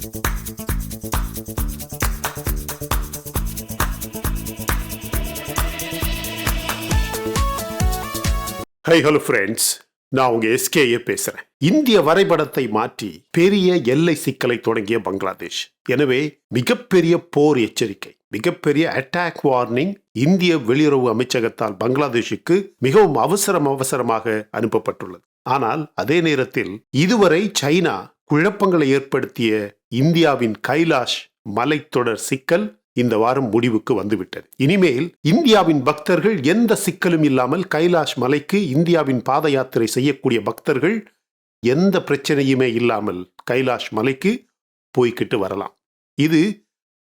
High hello friends, நான் உங்க SKA பேசுறேன். இந்திய வரைபடத்தை மாற்றி பெரிய எல்லை சிக்கலை தொடங்கிய பங்களாதேஷ். எனவே மிகப்பெரிய போர் எச்சரிக்கை, மிகப்பெரிய அட்டாக் வார்னிங் இந்திய வெளியுறவு அமைச்சகத்தால் பங்களாதேஷுக்கு மிகவும் அவசரமாக அனுப்பப்பட்டுள்ளது. ஆனால் அதே நேரத்தில் இதுவரை சைனா குழப்பங்களை ஏற்படுத்திய இந்தியாவின் கைலாஷ் மலைத்தொடர் சிக்கல் இந்த வாரம் முடிவுக்கு வந்துவிட்டது. இனிமேல் இந்தியாவின் பக்தர்கள் எந்த சிக்கலும் இல்லாமல் கைலாஷ் மலைக்கு இந்தியாவின் பாத யாத்திரை செய்யக்கூடிய பக்தர்கள் எந்த பிரச்சனையுமே இல்லாமல் கைலாஷ் மலைக்கு போய்கிட்டு வரலாம். இது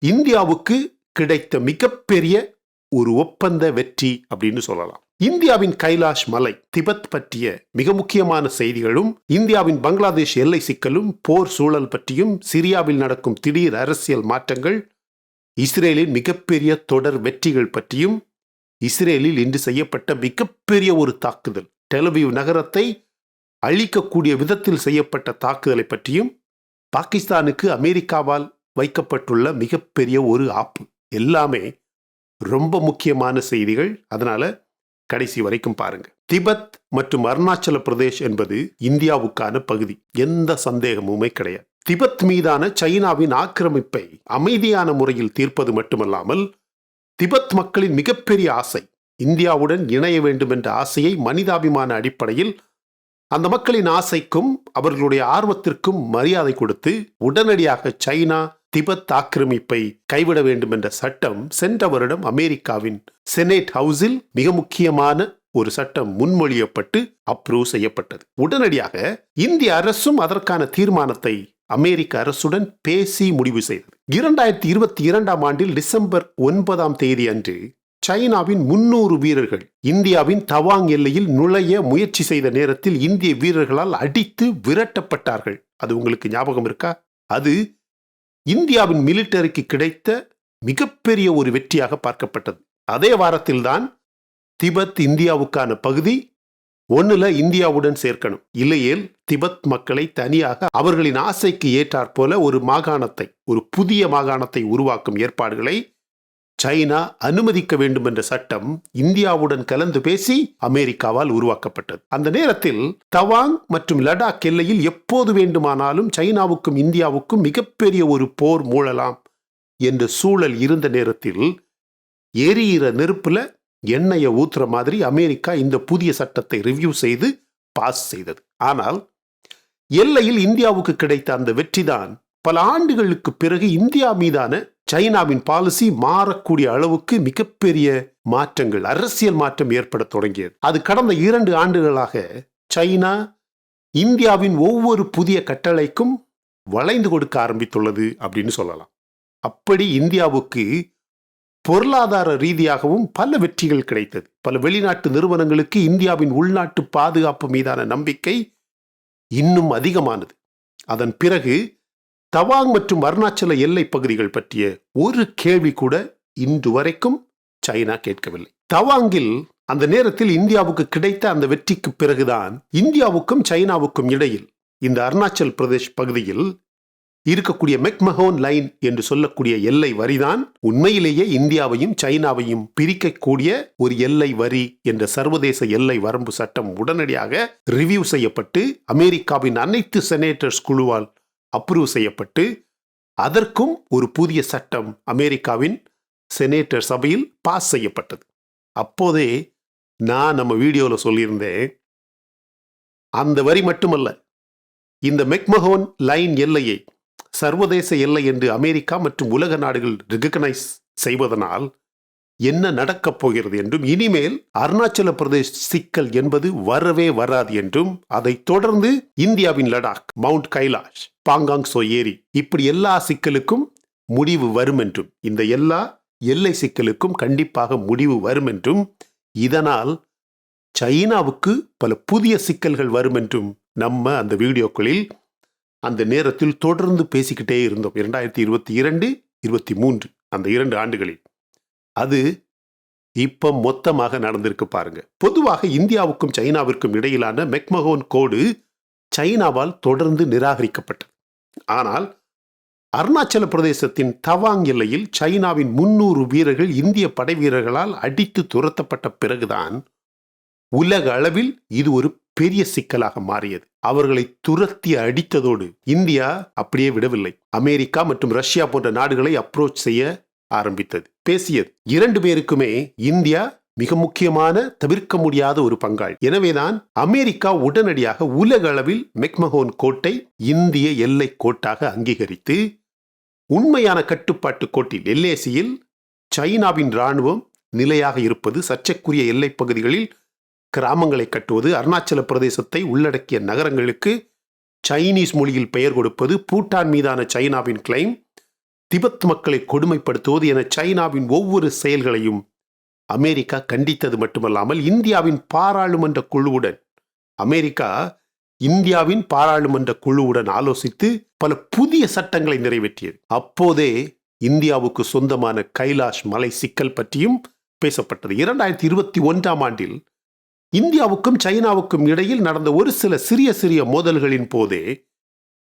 இந்தியாவுக்கு கிடைத்த மிகப்பெரிய ஒரு ஒப்பந்த வெற்றி அப்படின்னு சொல்லலாம். இந்தியாவின் கைலாஷ் மலை, திபெத் பற்றிய மிக முக்கியமான செய்திகளும், இந்தியாவின் பங்களாதேஷ் எல்லை சிக்கலும், போர் சூழல் பற்றியும், சிரியாவில் நடக்கும் திடீர் அரசியல் மாற்றங்கள், இஸ்ரேலின் மிகப்பெரிய தொடர் வெற்றிகள் பற்றியும், இஸ்ரேலில் இன்று செய்யப்பட்ட மிகப்பெரிய ஒரு தாக்குதல், டெலவீவ் நகரத்தை அழிக்கக்கூடிய விதத்தில் செய்யப்பட்ட தாக்குதலை பற்றியும், பாகிஸ்தானுக்கு அமெரிக்காவால் வைக்கப்பட்டுள்ள மிகப்பெரிய ஒரு ஆப்பு, எல்லாமே ரொம்ப முக்கியமான செய்திகள். அதனால கடைசி வரைக்கும் பாருங்க. திபெத் மற்றும் அருணாச்சல பிரதேஷ் என்பது இந்தியாவுக்கான பகுதி, எந்த சந்தேகமுமே கிடையாது. திபெத் மீதான சைனாவின் ஆக்கிரமிப்பை அமைதியான முறையில் தீர்ப்பது மட்டுமல்லாமல், திபெத் மக்களின் மிகப்பெரிய ஆசை இந்தியாவுடன் இணைய வேண்டும் என்ற ஆசையை மனிதாபிமான அடிப்படையில் அந்த மக்களின் ஆசைக்கும் அவர்களுடைய ஆர்வத்திற்கும் மரியாதை கொடுத்து உடனடியாக சைனா திபெத் ஆக்கிரமிப்பை கைவிட வேண்டும் என்ற சட்டம் சென்ற வருடம் அமெரிக்காவின் செனேட் ஹவுஸில் மிக முக்கியமான ஒரு சட்டம் முன்மொழியப்பட்டு அப்ரூவ் செய்யப்பட்டது. உடனடியாக இந்திய அரசும் அதற்கான தீர்மானத்தை அமெரிக்க அரசுடன் பேசி முடிவு செய்தது. 2022 ஆண்டில் டிசம்பர் 9 அன்று சைனாவின் 300 வீரர்கள் இந்தியாவின் தவாங் எல்லையில் நுழைய முயற்சி செய்த நேரத்தில் இந்திய வீரர்களால் அடித்து விரட்டப்பட்டார்கள். அது உங்களுக்கு ஞாபகம் இருக்கா? அது இந்தியாவின் மிலிட்டரிக்கு கிடைத்த மிகப்பெரிய ஒரு வெற்றியாக பார்க்கப்பட்டது. அதே வாரத்தில்தான் திபெத் இந்தியாவுக்கான பகுதி 1ல இந்தியாவுடன் சேர்க்கணும், இல்லையேல் திபெத் மக்களை தனியாக அவர்களின் ஆசைக்கு ஏற்றாற்போல ஒரு மாகாணத்தை, ஒரு புதிய மாகாணத்தை உருவாக்கும் ஏற்பாடுகளை சைனா அனுமதிக்க வேண்டும் என்ற சட்டம் இந்தியாவுடன் கலந்து பேசி அமெரிக்காவால் உருவாக்கப்பட்டது. அந்த நேரத்தில் தவாங் மற்றும் லடாக் எல்லையில் எப்போது வேண்டுமானாலும் சைனாவுக்கும் இந்தியாவுக்கும் மிகப்பெரிய ஒரு போர் மூழலாம் என்ற சூழல் இருந்த நேரத்தில் எரியிற நெருப்புல எண்ணெயை ஊத்துற மாதிரி அமெரிக்கா இந்த புதிய சட்டத்தை ரிவ்யூ செய்து பாஸ் செய்தது. ஆனால் எல்லையில் இந்தியாவுக்கு கிடைத்த அந்த வெற்றிதான் பல ஆண்டுகளுக்கு பிறகு இந்தியா மீதான சைனாவின் பாலிசி மாறக்கூடிய அளவுக்கு மிகப்பெரிய மாற்றங்கள், அரசியல் மாற்றம் ஏற்பட தொடங்கியது. அது கடந்த 2 ஆண்டுகளாக சைனா இந்தியாவின் ஒவ்வொரு புதிய கட்டளைக்கும் வளைந்து கொடுக்க ஆரம்பித்துள்ளது அப்படின்னு சொல்லலாம். அப்படி இந்தியாவுக்கு பொருளாதார ரீதியாகவும் பல வெற்றிகள் கிடைத்தது. பல வெளிநாட்டு நிறுவனங்களுக்கு இந்தியாவின் உள்நாட்டு பாதுகாப்பு மீதான நம்பிக்கை இன்னும் அதிகமானது. அதன் பிறகு தவாங் மற்றும் அருணாச்சல எல்லை பகுதிகள் பற்றிய ஒரு கேள்வி கூட இன்று வரைக்கும் சைனா கேட்கவில்லை. தவாங்கில் அந்த நேரத்தில் இந்தியாவுக்கு கிடைத்த அந்த வெற்றிக்கு பிறகுதான் இந்தியாவுக்கும் சைனாவுக்கும் இடையில் இந்த அருணாச்சல் பிரதேஷ் பகுதியில் இருக்கக்கூடிய மெக்மஹோன் லைன் என்று சொல்லக்கூடிய எல்லை வரிதான் உண்மையிலேயே இந்தியாவையும் சைனாவையும் பிரிக்கக்கூடிய ஒரு எல்லை வரி என்ற சர்வதேச எல்லை வரம்பு சட்டம் உடனடியாக ரிவ்யூ செய்யப்பட்டு அமெரிக்காவின் அனைத்து செனேட்டர்ஸ் குழுவால் அப்ரூவ் செய்யப்பட்டு அதற்கும் ஒரு புதிய சட்டம் அமெரிக்காவின் செனேட்டர் சபையில் பாஸ் செய்யப்பட்டது. அப்போதே நான் நம்ம வீடியோவில் சொல்லியிருந்தேன், அந்த வரி மட்டுமல்ல, இந்த மெக்மஹோன் லைன் எல்லையை சர்வதேச எல்லை என்று அமெரிக்கா மற்றும் உலக நாடுகள் ரெகக்னைஸ் செய்வதனால் என்ன நடக்கப் போகிறது என்றும், இனிமேல் அருணாச்சல பிரதேஷ் சிக்கல் என்பது வரவே வராது என்றும், அதை தொடர்ந்து இந்தியாவின் லடாக், மவுண்ட் கைலாஷ், பாங்காங் சோ ஏரி, இப்படி எல்லா சிக்கலுக்கும் முடிவு வரும் என்றும், இந்த எல்லா எல்லை சிக்கலுக்கும் கண்டிப்பாக முடிவு வரும் என்றும், இதனால் சைனாவுக்கு பல புதிய சிக்கல்கள் வரும் என்றும் நம்ம அந்த வீடியோக்களில் அந்த நேரத்தில் தொடர்ந்து பேசிக்கிட்டே இருந்தோம். 2022, 23 அந்த 2 ஆண்டுகளில் அது இப்ப மொத்தமாக நடந்திருக்கு பாருங்க. பொதுவாக இந்தியாவுக்கும் சைனாவிற்கும் இடையிலான மெக்மஹோன் கோடு சைனாவால் தொடர்ந்து நிராகரிக்கப்பட்டது. ஆனால் அருணாச்சல பிரதேசத்தின் தவாங் எல்லையில் சைனாவின் 300 வீரர்கள் இந்திய படை வீரர்களால் அடித்து துரத்தப்பட்ட பிறகுதான் உலக அளவில் இது ஒரு பெரிய சிக்கலாக மாறியது. அவர்களை துரத்தி அடித்ததோடு இந்தியா அப்படியே விடவில்லை. அமெரிக்கா மற்றும் ரஷ்யா போன்ற நாடுகளை அப்ரோச் செய்ய ஆரம்பித்தது, பேசியது. 2 பேருக்குமே இந்தியா மிக முக்கியமான, தவிர்க்க முடியாத ஒரு பங்காளி. எனவேதான் அமெரிக்கா உடனடியாக உலக அளவில் மெக்மஹோன் கோட்டை இந்திய எல்லை கோட்டாக அங்கீகரித்து உண்மையான கட்டுப்பாட்டு கோட்டில் எல்ஏசியில் சைனாவின் இராணுவம் நிலையாக இருப்பது, சர்ச்சைக்குரிய எல்லைப் பகுதிகளில் கிராமங்களை கட்டுவது, அருணாச்சல பிரதேசத்தை உள்ளடக்கிய நகரங்களுக்கு சைனீஸ் மொழியில் பெயர் கொடுப்பது, பூட்டான் மீதான சைனாவின் கிளைம், திபெத் மக்களை கொடுமைப்படுத்துவது என சைனாவின் ஒவ்வொரு செயல்களையும் அமெரிக்கா கண்டித்தது மட்டுமல்லாமல் இந்தியாவின் பாராளுமன்ற குழுவுடன் ஆலோசித்து பல புதிய சட்டங்களை நிறைவேற்றியது. அப்போதே இந்தியாவுக்கு சொந்தமான கைலாஷ் மலை சிக்கல் பற்றியும் பேசப்பட்டது. 2021 ஆண்டில் இந்தியாவுக்கும் சைனாவுக்கும் இடையில் நடந்த ஒரு சில சிறிய மோதல்களின் போதே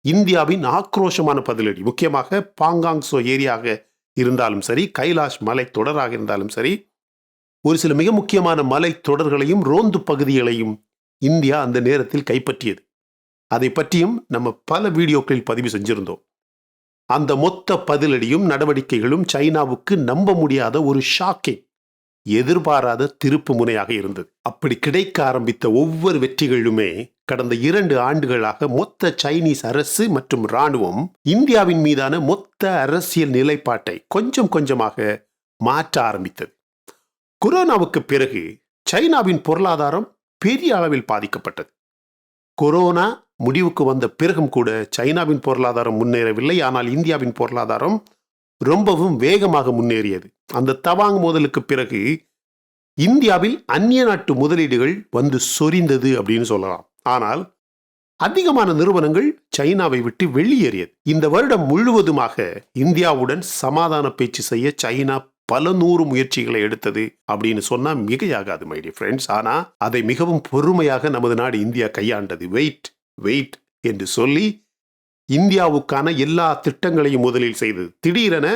இந்தியாவின் ஆக்ரோஷமான பதிலடி, முக்கியமாக பாங்காங்சோ ஏரியாக இருந்தாலும் சரி, கைலாஷ் மலை தொடராக இருந்தாலும் சரி, ஒரு சில மிக முக்கியமான மலை தொடர்களையும் ரோந்து பகுதிகளையும் இந்தியா அந்த நேரத்தில் கைப்பற்றியது. அதை பற்றியும் நம்ம பல வீடியோக்களில் பதிவு செஞ்சிருந்தோம். அந்த மொத்த பதிலடியும் நடவடிக்கைகளும் சைனாவுக்கு நம்ப முடியாத ஒரு ஷாக்கிங், எதிர்பாராத திருப்பு முனையாக இருந்தது. அப்படி கிடைக்க ஆரம்பித்த ஒவ்வொரு வெற்றிகளுமே கடந்த 2 ஆண்டுகளாக மொத்த சைனீஸ் அரசு மற்றும் இராணுவம் இந்தியாவின் மீதான மொத்த அரசியல் நிலைப்பாட்டை கொஞ்சம் கொஞ்சமாக மாற்ற ஆரம்பித்தது. கொரோனாவுக்கு பிறகு சைனாவின் பொருளாதாரம் பெரிய அளவில் பாதிக்கப்பட்டது. கொரோனா முடிவுக்கு வந்த பிறகும் கூட சைனாவின் பொருளாதாரம் முன்னேறவில்லை. ஆனால் இந்தியாவின் பொருளாதாரம் ரொம்பவும் வேகமாக முன்னேறியது. அந்த தவாங் மோதலுக்கு பிறகு இந்தியாவில் அந்நிய நாட்டு முதலீடுகள் வந்து சொரிந்தது அப்படின்னு சொல்லலாம். ஆனால் அதிகமான நிறுவனங்கள் சைனாவை விட்டு வெளியேறியது. இந்த வருடம் முழுவதுமாக இந்தியாவுடன் சமாதான பேச்சு செய்ய சைனா பல 100 முயற்சிகளை எடுத்தது அப்படின்னு சொன்னா மிகையாகாது மை டியர் ஃப்ரெண்ட்ஸ். ஆனா அதை மிகவும் பொறுமையாக நமது நாடு இந்தியா கையாண்டது. வெயிட் என்று சொல்லி இந்தியாவுக்கான எல்லா திட்டங்களையும் முதலில் செய்தது. திடீரென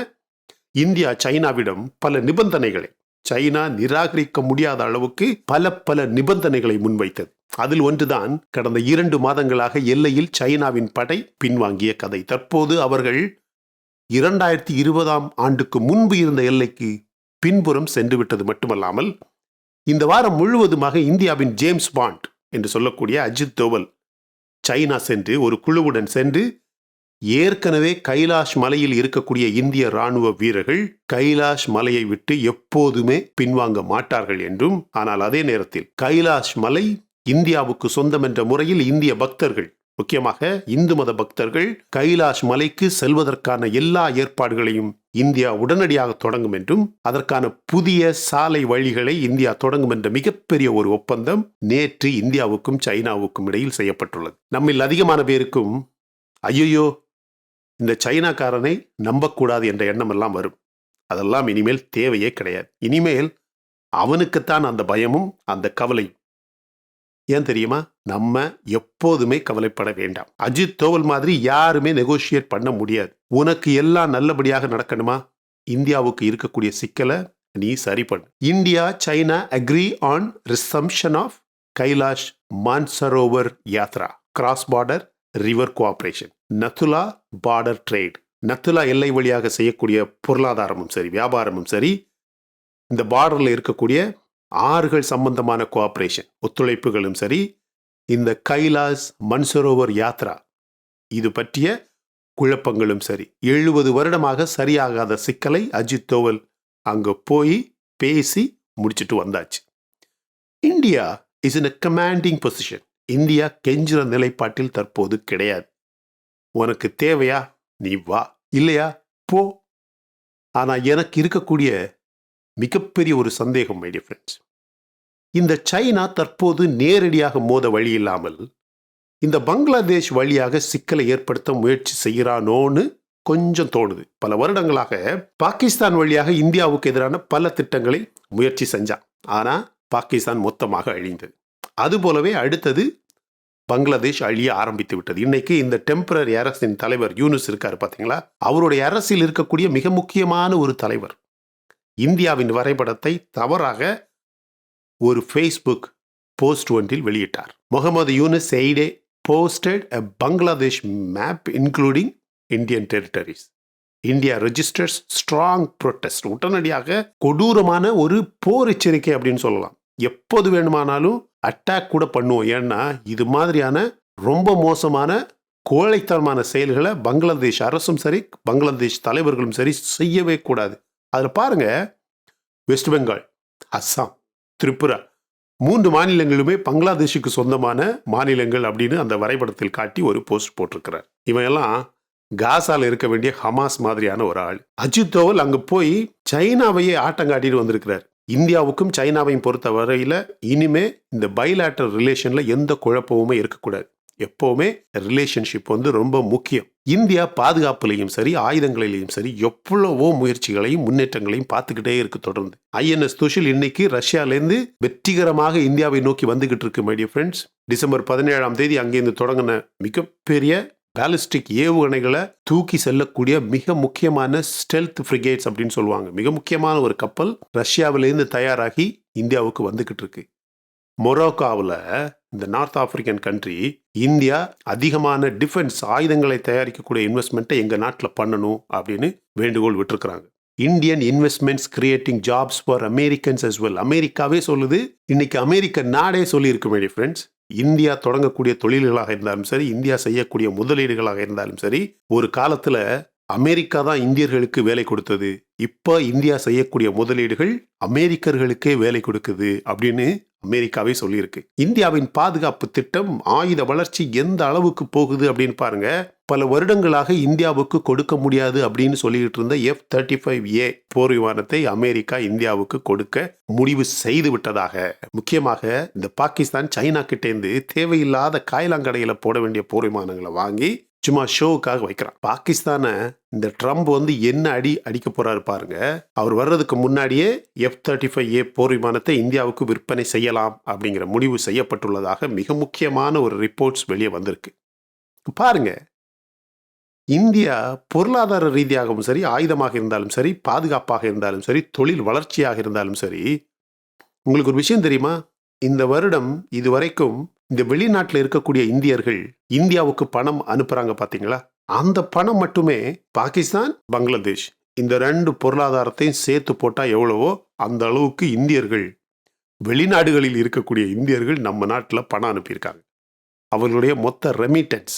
இந்தியா சைனாவிடம் பல நிபந்தனைகளை, சைனா நிராகரிக்க முடியாத அளவுக்கு பல நிபந்தனைகளை முன்வைத்தது. அதில் ஒன்றுதான் கடந்த 2 மாதங்களாக எல்லையில் சைனாவின் படை பின்வாங்கிய கதை. தற்போது அவர்கள் 2020 ஆண்டுக்கு முன்பு இருந்த எல்லைக்கு பின்புறம் சென்று விட்டது மட்டுமல்லாமல் இந்த வாரம் முழுவதுமாக இந்தியாவின் ஜேம்ஸ் பாண்ட் என்று சொல்லக்கூடிய அஜித் தோவல் சைனா சென்று ஒரு குழுவுடன் சென்று ஏற்கனவே கைலாஷ் மலையில் இருக்கக்கூடிய இந்திய இராணுவ வீரர்கள் கைலாஷ் மலையை விட்டு எப்போதுமே பின்வாங்க மாட்டார்கள் என்றும், ஆனால் அதே நேரத்தில் கைலாஷ் மலை இந்தியாவுக்கு சொந்தம் என்ற முறையில் இந்திய பக்தர்கள், முக்கியமாக இந்து மத பக்தர்கள் கைலாஷ் மலைக்கு செல்வதற்கான எல்லா ஏற்பாடுகளையும் இந்தியா உடனடியாக தொடங்கும் என்றும், அதற்கான புதிய சாலை வழிகளை இந்தியா தொடங்கும் என்ற மிகப்பெரிய ஒரு ஒப்பந்தம் நேற்று இந்தியாவுக்கும் சைனாவுக்கும் இடையில் செய்யப்பட்டுள்ளது. நம்மில் அதிகமான பேருக்கும் ஐயோ இந்த சைனாக்காரனை நம்பக்கூடாது என்ற எண்ணம் எல்லாம் வரும். அதெல்லாம் இனிமேல் தேவையே கிடையாது. இனிமேல் அவனுக்குத்தான் அந்த பயமும் அந்த கவலையும். ஏன் தெரியுமா? நம்ம எப்போதுமே கவலைப்பட வேண்டாம். அஜித் தோவல் மாதிரி யாருமே நெகோஷியேட் பண்ண முடியாது. உனக்கு எல்லாம் நல்லபடியாக நடக்கணுமா? இந்தியாவுக்கு இருக்கக்கூடிய சிக்கலை நீ சரி பண்ணு. India China agree on resumption of Kailash Mansarovar Yatra, cross border river cooperation, Nathula border trade. Nathula எல்லை வழியாக செய்யக்கூடிய பொருளாதாரமும் சரி, வியாபாரமும் சரி, இந்த பார்டர்ல இருக்கக்கூடிய ஆறுகள் சம்பந்தமான கோஆபரேஷன் ஒத்துழைப்புகளும் சரி, இந்த கைலாஷ் மன்சரோவர் யாத்ரா இது பற்றிய குழப்பங்களும் சரி, 70 வருடமாக சரியாகாத சிக்கலை அஜித் தோவல் அங்க போய் பேசி முடிச்சிட்டு வந்தாச்சு. India is in a commanding position. India கெஞ்சுற நிலைப்பாட்டில் தற்போது கிடையாது. உனக்கு தேவையா நீ வா, இல்லையா போ. ஆனா எனக்கு இருக்கக்கூடிய மிகப்பெரிய ஒரு சந்தேகம் மை டியர் ஃப்ரெண்ட்ஸ், இந்த சைனா தற்போது நேரடியாக மோத வழி இல்லாமல் இந்த பங்களாதேஷ் வழியாக சிக்கலை ஏற்படுத்த முயற்சி செய்கிறானோன்னு கொஞ்சம் தோணுது. பல வருடங்களாக பாகிஸ்தான் வழியாக இந்தியாவுக்கு எதிரான பல திட்டங்களை முயற்சி செஞ்சான். ஆனா பாகிஸ்தான் மொத்தமாக அழிந்தது. அதுபோலவே அடுத்தது பங்களாதேஷ் அழிய ஆரம்பித்து விட்டது. இன்னைக்கு இந்த டெம்பரரி அரசின் தலைவர் யூனுஸ் இருக்காரு பாத்தீங்களா, அவருடைய அரசில் இருக்கக்கூடிய மிக முக்கியமான ஒரு தலைவர் இந்தியாவின் வரைபடத்தை தவறாக ஒரு ஃபேஸ்புக் போஸ்ட் ஒன்றில் வெளியிட்டார். முகமது யூனுஸ் செய்டே posted a Bangladesh map including Indian territories. India registers strong protest. உடனடியாக கொடூரமான ஒரு போர் எச்சரிக்கை அப்படின்னு சொல்லலாம். எப்போது வேணுமானாலும் அட்டாக் கூட பண்ணுவோம். ஏன்னா இது மாதிரியான ரொம்ப மோசமான கோழைத்தனமான செயல்களை பங்களாதேஷ் அரசும் சரி பங்களாதேஷ் தலைவர்களும் சரி செய்யவே கூடாது. அதில் பாருங்க, வெஸ்ட் பெங்கால், அஸ்ஸாம், திரிபுரா 3 மாநிலங்களுமே பங்களாதேஷுக்கு சொந்தமான மாநிலங்கள் அப்படின்னு அந்த வரைபடத்தில் காட்டி ஒரு போஸ்ட் போட்டிருக்கிறார். இவன் எல்லாம் காசால இருக்க வேண்டிய ஹமாஸ் மாதிரியான ஒரு ஆள். அஜித் தோவல் அங்க போய் சைனாவையே ஆட்டம் காட்டிட்டு வந்திருக்கிறார். இந்தியாவுக்கும் சைனாவையும் பொறுத்த வரையில இனிமே இந்த பைலேட்டரல் ரிலேஷன்ல எந்த குழப்பமுமே இருக்கக்கூடாது. எப்பவுமே ரிலேஷன்ஷிப் ரொம்ப முக்கியம். இந்தியா பாதுகாப்புலையும் சரி ஆயுதங்களிலையும் சரி எவ்வளவோ முயற்சிகளையும் முன்னேற்றங்களையும் பார்த்துக்கிட்டே இருக்கு தொடர்ந்து. INS துஷில் இன்னைக்கு ரஷ்யாலேருந்து வெற்றிகரமாக இந்தியாவை நோக்கி வந்துகிட்டு இருக்கு. மை டியர் ஃப்ரெண்ட்ஸ், டிசம்பர் 17ஆம் தேதி அங்கேருந்து தொடங்கின மிகப்பெரிய பாலிஸ்டிக் ஏவுகணைகளை தூக்கி செல்லக்கூடிய மிக முக்கியமான ஸ்டெல்த் ஃப்ரிகேட்ஸ் அப்படின்னு சொல்லுவாங்க. மிக முக்கியமான ஒரு கப்பல் ரஷ்யாவிலேருந்து தயாராகி இந்தியாவுக்கு வந்துகிட்டு இருக்கு. மொரோக்காவில், இந்த நார்த் ஆப்பிரிக்கன் கண்ட்ரி, இந்தியா அதிகமான டிஃபென்ஸ் ஆயுதங்களை தயாரிக்கக்கூடிய இன்வெஸ்ட்மெண்ட்டை எங்கள் நாட்டில் பண்ணணும் அப்படின்னு வேண்டுகோள் விட்டுருக்குறாங்க. Indian investments creating jobs for Americans as well. அமெரிக்காவே சொல்லுது, இன்னைக்கு அமெரிக்க நாடே சொல்லியிருக்கு மை டியர் ஃப்ரெண்ட்ஸ். இந்தியா தொடங்கக்கூடிய தொழில்களாக இருந்தாலும் சரி, இந்தியா செய்யக்கூடிய முதலீடுகளாக இருந்தாலும் சரி, ஒரு காலத்தில் அமெரிக்கா தான் இந்தியர்களுக்கு வேலை கொடுத்தது. இப்போ இந்தியா செய்யக்கூடிய முதலீடுகள் அமெரிக்கர்களுக்கே வேலை கொடுக்குது அப்படின்னு அமெரிக்காவே சொல்லியிருக்கு. இந்தியாவின் பாதுகாப்பு திட்டம், ஆயுத வளர்ச்சி எந்த அளவுக்கு போகுது அப்படின்னு பாருங்க. பல வருடங்களாக இந்தியாவுக்கு கொடுக்க முடியாது அப்படின்னு சொல்லிட்டு இருந்த F-35A போர் விமானத்தை அமெரிக்கா இந்தியாவுக்கு கொடுக்க முடிவு செய்து விட்டதாக. முக்கியமாக இந்த பாகிஸ்தான் சைனா கிட்டேந்து தேவையில்லாத காயலாங்கடையில போட வேண்டிய போர் விமானங்களை வாங்கி சும்மா ஷோவுக்காக வைக்கிறான். பாகிஸ்தானை இந்த ட்ரம்ப் என்ன அடிக்க போறாரு பாருங்க. அவர் வர்றதுக்கு முன்னாடியே F-35A போர் விமானத்தை இந்தியாவுக்கு விற்பனை செய்யலாம் அப்படிங்கிற முடிவு செய்யப்பட்டுள்ளதாக மிக முக்கியமான ஒரு ரிப்போர்ட்ஸ் வெளியே வந்திருக்கு. பாருங்க, இந்தியா பொருளாதார ரீதியாகவும் சரி, ஆயுதமாக இருந்தாலும் சரி, பாதுகாப்பாக இருந்தாலும் சரி, தொழில் வளர்ச்சியாக இருந்தாலும் சரி, உங்களுக்கு ஒரு விஷயம் தெரியுமா? இந்த வருடம் இதுவரைக்கும் இந்த வெளிநாட்டில் இருக்கக்கூடிய இந்தியர்கள் இந்தியாவுக்கு பணம் அனுப்புறாங்க பாத்தீங்களா? அந்த பணம் மட்டுமே பாகிஸ்தான், பங்களாதேஷ் இந்த 2 பொருளாதாரத்தையும் சேர்த்து போட்டா எவ்வளவோ அந்த அளவுக்கு இந்தியர்கள், வெளிநாடுகளில் இருக்கக்கூடிய இந்தியர்கள் நம்ம நாட்டில் பணம் அனுப்பியிருக்காங்க. அவர்களுடைய மொத்த ரெமிட்டன்ஸ்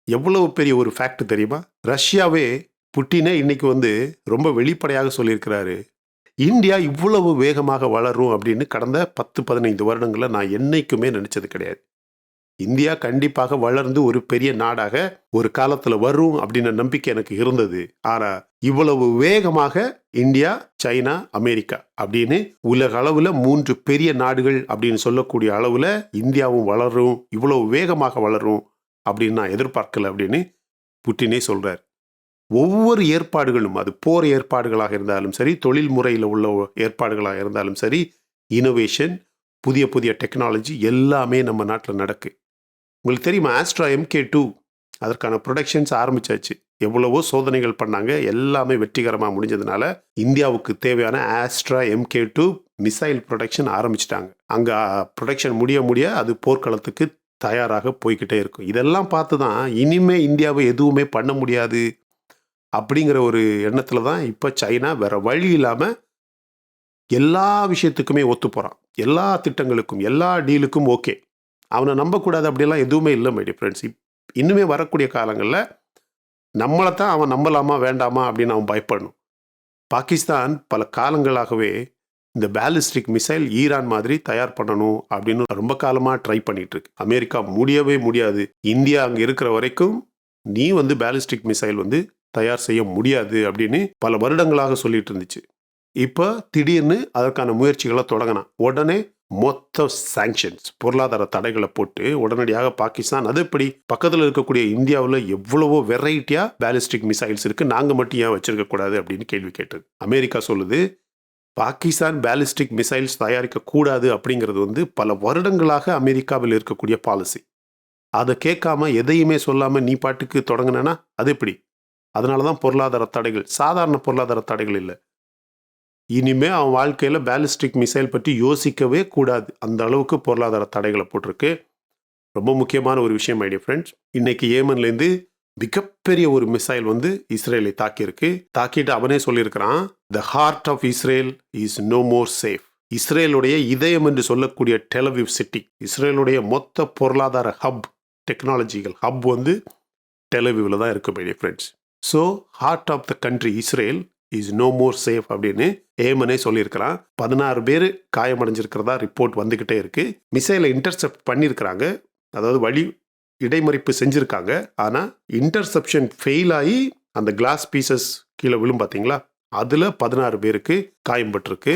எவ்வளவு பெரிய ஒரு ஃபேக்ட் தெரியுமா? ரஷ்யாவே புட்டினே இன்னைக்கு ரொம்ப வெளிப்படையாக சொல்லியிருக்கிறாரு, இந்தியா இவ்வளவு வேகமாக வளரும் அப்படின்னு கடந்த 10-15 வருடங்களை நான் என்னைக்குமே நினைச்சது கிடையாது. இந்தியா கண்டிப்பாக வளர்ந்து ஒரு பெரிய நாடாக ஒரு காலத்துல வரும் அப்படின்னு நம்பிக்கை எனக்கு இருந்தது. ஆனா இவ்வளவு வேகமாக இந்தியா, சைனா, அமெரிக்கா அப்படின்னு உலக அளவுல 3 பெரிய நாடுகள் அப்படின்னு சொல்லக்கூடிய அளவுல இந்தியாவும் வளரும், இவ்வளவு வேகமாக வளரும் அப்படின்னு நான் எதிர்பார்க்கல அப்படின்னு புட்டினே சொல்றார். ஒவ்வொரு ஏற்பாடுகளும், அது போர் ஏற்பாடுகளாக இருந்தாலும் சரி, தொழில் முறையில் உள்ள ஏற்பாடுகளாக இருந்தாலும் சரி, இனோவேஷன், புதிய புதிய டெக்னாலஜி எல்லாமே நம்ம நாட்டில் நடக்கு. உங்களுக்கு தெரியுமா, ஆஸ்ட்ரா MK2 அதற்கான ப்ரொடக்ஷன்ஸ் ஆரம்பிச்சாச்சு. எவ்வளவோ சோதனைகள் பண்ணாங்க, எல்லாமே வெற்றிகரமாக முடிஞ்சதுனால இந்தியாவுக்கு தேவையான ஆஸ்ட்ரா MK2 மிசைல் ப்ரொடக்ஷன் ஆரம்பிச்சிட்டாங்க. அங்கே ப்ரொடக்ஷன் முடிய அது போர்க்களத்துக்கு தயாராக போய்கிட்டே இருக்கும். இதெல்லாம் பார்த்து தான் இனிமே இந்தியாவை எதுவுமே பண்ண முடியாது அப்படிங்கிற ஒரு எண்ணத்தில் தான் இப்போ சைனா வேற வழி இல்லாமல் எல்லா விஷயத்துக்குமே ஒத்து போகிறான். எல்லா திட்டங்களுக்கும், எல்லா டீலுக்கும் ஓகே. அவனை நம்பக்கூடாது அப்படிலாம் எதுவுமே இல்லை மை டியர் ஃப்ரெண்ட்ஸ். இன்னுமே வரக்கூடிய காலங்களில் நம்மளை தான் அவன் நம்பலாமா வேண்டாமா அப்படின்னு அவன் பயப்படணும். பாகிஸ்தான் பல காலங்களாகவே இந்த பேலிஸ்டிக் மிசைல் ஈரான் மாதிரி தயார் பண்ணணும் அப்படின்னு ரொம்ப காலமாக ட்ரை பண்ணிட்டு இருக்கு. அமெரிக்கா முடியவே முடியாது, இந்தியா அங்கே இருக்கிற வரைக்கும் நீ பேலிஸ்டிக் மிசைல் தயார் செய்ய முடியாது அப்படின்னு பல வருடங்களாக சொல்லிட்டு இருந்துச்சு. இப்போ திடீர்னு அதற்கான முயற்சிகளை தொடங்கினான். உடனே மொத்த சாங்ஷன்ஸ், பொருளாதார தடைகளை போட்டு உடனடியாக பாகிஸ்தான், அது எப்படி பக்கத்தில் இருக்கக்கூடிய இந்தியாவில் எவ்வளவோ வெரைட்டியா பேலிஸ்டிக் மிசைல்ஸ் இருக்கு, நாங்கள் மட்டும் ஏன் வச்சிருக்க கூடாது அப்படின்னு கேள்வி கேட்டது. அமெரிக்கா சொல்லுது, பாகிஸ்தான் பேலிஸ்டிக் மிசைல்ஸ் தயாரிக்க கூடாது அப்படிங்கிறது பல வருடங்களாக அமெரிக்காவில் இருக்கக்கூடிய பாலிசி. அதை கேட்காம எதையுமே சொல்லாமல் நீ பாட்டுக்கு தொடங்கினா அது எப்படி? அதனால தான் பொருளாதார தடைகள், சாதாரண பொருளாதார தடைகள் இல்லை. இனிமே அவன் வாழ்க்கையில் பேலிஸ்டிக் மிசைல் பற்றி யோசிக்கவே கூடாது. அந்த அளவுக்கு பொருளாதார தடைகளை போட்டிருக்கு. ரொம்ப முக்கியமான ஒரு விஷயம் மை டியர் ஃப்ரெண்ட்ஸ், இன்னைக்கு ஏமன்லேருந்து மிகப்பெரிய ஒரு மிசைல் வந்து இஸ்ரேலை தாக்கியிருக்கு. தாக்கிட்டு அவனே சொல்லியிருக்கிறான், the heart of Israel is no more safe. இஸ்ரேலுடைய இதயம் என்று சொல்லக்கூடிய டெலவிவ் சிட்டி, இஸ்ரேலுடைய மொத்த பொருளாதார ஹப், டெக்னாலஜிக்கல் ஹப் வந்து டெலவிவில் தான் இருக்கு my dear friends. So heart of the country Israel is no more safe அப்படின்னு ஏமனே சொல்லியிருக்கிறான். 16 பேர் காயமடைஞ்சிருக்கிறதா ரிப்போர்ட் வந்துக்கிட்டே இருக்கு. மிசைலை இன்டர்செப்ட் பண்ணியிருக்கிறாங்க, அதாவது வழி இடைமறிப்பு செஞ்சுருக்காங்க. ஆனால் இன்டர்செப்ஷன் ஃபெயில் ஆகி அந்த கிளாஸ் பீசஸ் கீழே விழும் பார்த்தீங்களா, அதில் 16 பேருக்கு காயம்பட்டிருக்கு.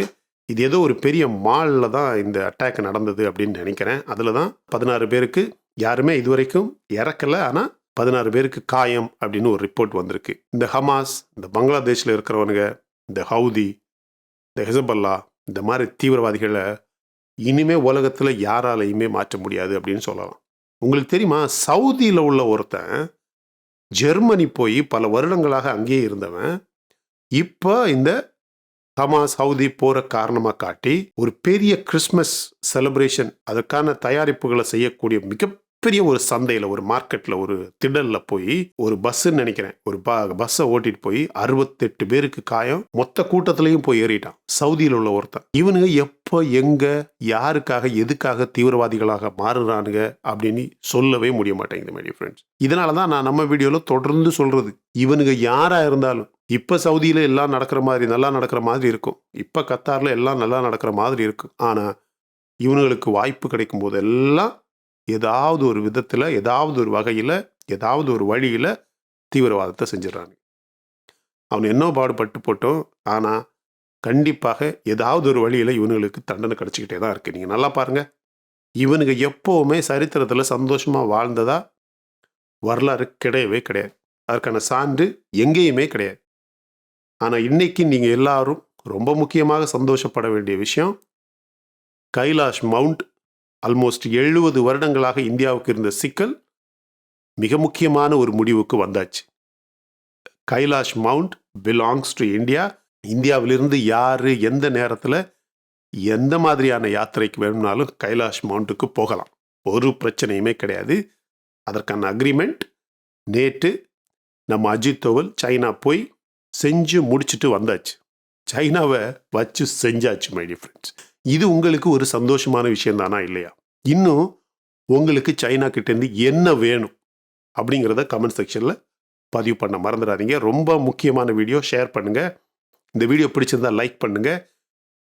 இது ஏதோ ஒரு பெரிய மாலில் தான் இந்த அட்டாக் நடந்தது அப்படின்னு நினைக்கிறேன். அதில் தான் 16 பேருக்கு யாருமே இதுவரைக்கும் இறக்கலை, ஆனால் 16 பேருக்கு காயம் அப்படின்னு ஒரு ரிப்போர்ட் வந்திருக்கு. இந்த ஹமாஸ், இந்த பங்களாதேஷில் இருக்கிறவனுங்க, இந்த ஹவுதி, இந்த ஹெசபல்லா, இந்த மாதிரி தீவிரவாதிகளை இனிமே உலகத்தில் யாராலையுமே மாற்ற முடியாது அப்படின்னு சொல்லலாம். உங்களுக்கு தெரியுமா, சவுதியில் உள்ள ஒருத்தன் ஜெர்மனி போய் பல வருடங்களாக அங்கேயே இருந்தவன் இப்போ இந்த ஹமாஸ் ஹவுதி போற காரணமாக காட்டி ஒரு பெரிய கிறிஸ்மஸ் செலிப்ரேஷன், அதற்கான தயாரிப்புகளை செய்யக்கூடிய மிகப்பெரிய ஒரு சந்தையில், ஒரு மார்க்கெட்டில், ஒரு திடலில் போய் ஒரு பஸ்ன்னு நினைக்கிறேன், ஒரு பஸ்ஸை ஓட்டிட்டு போய் 68 பேருக்கு காயம், மொத்த கூட்டத்திலையும் போய் ஏறிட்டான் சவுதியில் உள்ள ஒருத்தன். இவனுங்க எப்போ, எங்க, யாருக்காக, எதுக்காக தீவிரவாதிகளாக மாறுறானுங்க அப்படின்னு சொல்லவே முடிய மாட்டேங்குது மை டியர் ஃப்ரெண்ட்ஸ். இதனால தான் நான் நம்ம வீடியோவில் தொடர்ந்து சொல்றது, இவனுங்க யாரா இருந்தாலும், இப்போ சவுதியில் எல்லாம் நடக்கிற மாதிரி, நல்லா நடக்கிற மாதிரி இருக்கும், இப்போ கத்தாரில் எல்லாம் நல்லா நடக்கிற மாதிரி இருக்கும், ஆனால் இவனுங்களுக்கு வாய்ப்பு கிடைக்கும் போதெல்லாம் ஏதாவது ஒரு விதத்தில், ஏதாவது ஒரு வகையில், ஏதாவது ஒரு வழியில் தீவிரவாதத்தை செஞ்சிடறாங்க. அவன் என்ன பாடுபட்டு போட்டோம், ஆனால் கண்டிப்பாக ஏதாவது ஒரு வழியில் இவனுங்களுக்கு தண்டனை கிடச்சிக்கிட்டே தான் இருக்குது. நீங்கள் நல்லா பாருங்கள், இவனுங்க எப்போவுமே சரித்திரத்தில் சந்தோஷமாக வாழ்ந்ததா வரலாறு கிடையவே கிடையாது. அதற்கான சான்று எங்கேயுமே கிடையாது. ஆனால் இன்னைக்கு நீங்கள் எல்லாரும் ரொம்ப முக்கியமாக சந்தோஷப்பட வேண்டிய விஷயம், கைலாஷ் மவுண்ட் ஆல்மோஸ்ட் 70 வருடங்களாக இந்தியாவுக்கு இருந்த சிக்கல் மிக முக்கியமான ஒரு முடிவுக்கு வந்தாச்சு. Kailash mount belongs to India. இந்தியாவிலிருந்து யார் எந்த நேரத்தில் எந்த மாதிரியான யாத்திரைக்கு வேணும்னாலும் கைலாஷ் மவுண்ட்டுக்கு போகலாம், ஒரு பிரச்சனையுமே கிடையாது. அதற்கான அக்ரிமெண்ட் நேற்று நம்ம அஜித் தோவல் சைனா போய் செஞ்சு முடிச்சுட்டு வந்தாச்சு. சைனாவை வச்சு செஞ்சாச்சு மை டியர் ஃப்ரெண்ட்ஸ். இது உங்களுக்கு ஒரு சந்தோஷமான விஷயம் தானா இல்லையா? இன்னும் உங்களுக்கு சைனா கிட்டேருந்து என்ன வேணும் அப்படிங்கிறத கமெண்ட் செக்ஷனில் பதிவு பண்ண மறந்துடாதீங்க. ரொம்ப முக்கியமான வீடியோ, ஷேர் பண்ணுங்கள். இந்த வீடியோ பிடிச்சிருந்தா லைக் பண்ணுங்கள்.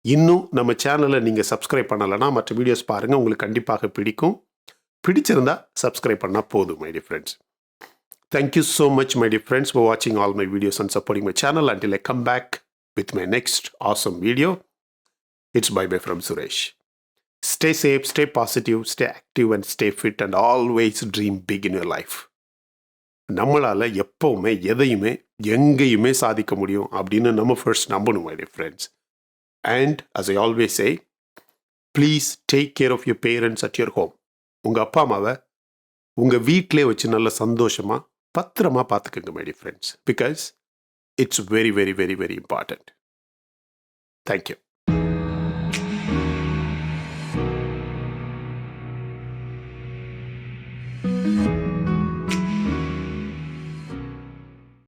இன்னும் நம்ம சேனலை நீங்கள் சப்ஸ்கிரைப் பண்ணலைன்னா மற்ற வீடியோஸ் பாருங்கள், உங்களுக்கு கண்டிப்பாக பிடிக்கும். பிடிச்சிருந்தா சப்ஸ்கிரைப் பண்ணால் போதும் my dear friends. Thank you so much my dear friends for watching all my videos and supporting my channel. Until I come back with my next awesome video, it's bye-bye from Suresh. Stay safe, stay positive, stay active and stay fit and always dream big in your life. நம்மளால் எப்போவுமே எதையுமே எங்கேயுமே சாதிக்க முடியும் அப்படின்னு நம்ம first நம்பணும் my dear friends. And as I always say, please take care of your parents at your home. உங்கள் அப்பா அம்மாவை உங்கள் வீட்டிலே வச்சு நல்ல சந்தோஷமாக பத்திரமா பார்த்துக்கங்க my dear friends, because it's very very very very important. Thank you.